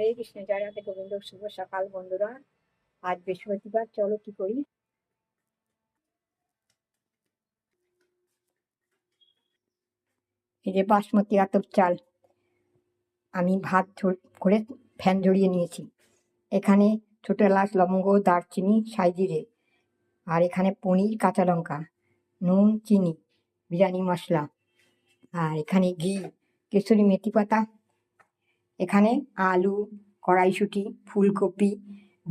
হরে কৃষ্ণ, জয় রাধে গোবিন্দ। শুভ সকাল বন্ধুরা। আজ বৃহস্পতিবার, চলো কি করি। এই যে বাসমতি আতপ চাল আমি ভাত করে ফ্যান ঝরিয়ে নিয়েছি। এখানে ছোট এলাচ, লবঙ্গ, দারচিনি, সাইজিরে, আর এখানে পনির, কাঁচা লঙ্কা, নুন, চিনি, বিরিয়ানি মশলা, আর এখানে ঘি, কেশরি মেথি পাতা, এখানে আলু, কড়াইশুঁটি, ফুলকপি,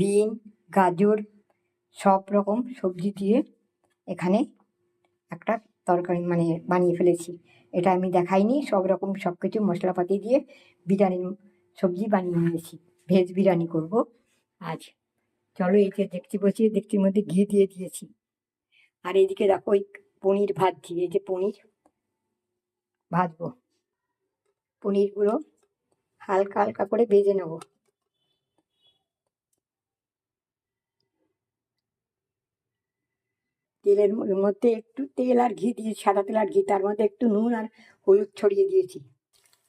বিন, গাজর, সব রকম সবজি দিয়ে এখানে একটা তরকারি বানিয়ে ফেলেছি। এটা আমি দেখাইনি। সব রকম সব কিছু মশলাপাতি দিয়ে বিরিয়ানির সবজি বানিয়ে নিয়েছি। ভেজ বিরিয়ানি করব আজ। চলো, এই যে দেখতে বসিয়ে দেখতির মধ্যে ঘি দিয়ে দিয়েছি। আর এইদিকে দেখো, ওই পনির ভাজছি। এই যে পনির ভাজবো। পনিরগুলো হালকা হালকা করে ভেজে নেব। তেলের মধ্যে একটু তেল আর ঘি দিয়ে, সাদা তেল আর ঘি, তার মধ্যে একটু নুন আর হলুদ ছড়িয়ে দিয়েছি।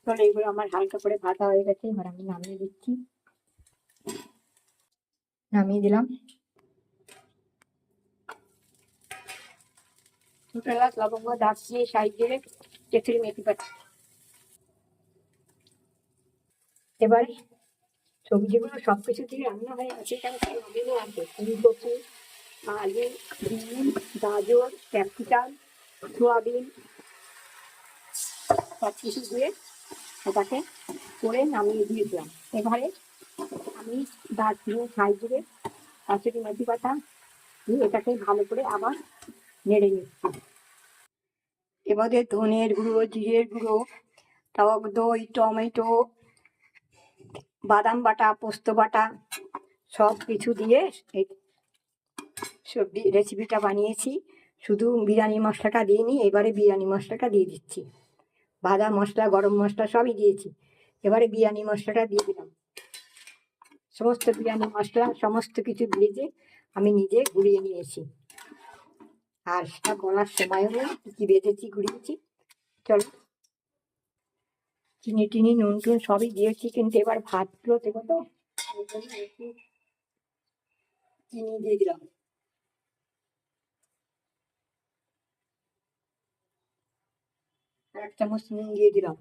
চলো, এগুলো আমার হালকা করে ভাজা হয়ে গেছে। এবার আমি নামিয়ে দিচ্ছি। নামিয়ে দিলাম। ছোট এলাচ, লবঙ্গ, দারচিনি, সাইজিরে, কেশরি মেথি পাতা। এবারে সবজিগুলো সবকিছু দিয়ে রান্না হয়ে গেছে। এখানে সবজিগুলো আছে: ফুলকপি, আলু, বিন, গাজর, ক্যাপসিকাম, সোয়াবিন, সব কিছু দিয়ে ওটাকে করে নামিয়ে দিয়েছিলাম। এবারে আমি দারচিনি, সাইজিরে, কাঁচুরি মেথি পাতা দিয়ে এটাকে ভালো করে আবার নেড়ে নিচ্ছি। এবারে ধনের গুঁড়ো, জিরের গুঁড়ো, টক দই, টমেটো, বাদাম বাটা, পোস্ত বাটা, সব কিছু দিয়ে এই সবজি রেসিপিটা বানিয়েছি। শুধু বিরিয়ানি মশলাটা দিইনি, এবারে বিরিয়ানি মশলাটা দিয়ে দিচ্ছি। ভাজা মশলা, গরম মশলা সবই দিয়েছি। এবারে বিরিয়ানি মশলাটা দিয়ে দিলাম। সমস্ত বিরিয়ানি মশলা সমস্ত কিছু ভেজে আমি নিজে গুঁড়িয়ে নিয়েছি। আর সেটা বলার সময়ও নেই কি ভেজেছি, গুঁড়িয়েছি। চলো, চিনি টিনি, নুন টুন সবই দিয়েছি, কিন্তু এবার ভাতগুলো দেবো তো, ওই জন্য একটু চিনি দিয়ে দিলাম। আর 1 চামচ নুন দিয়ে দিলাম।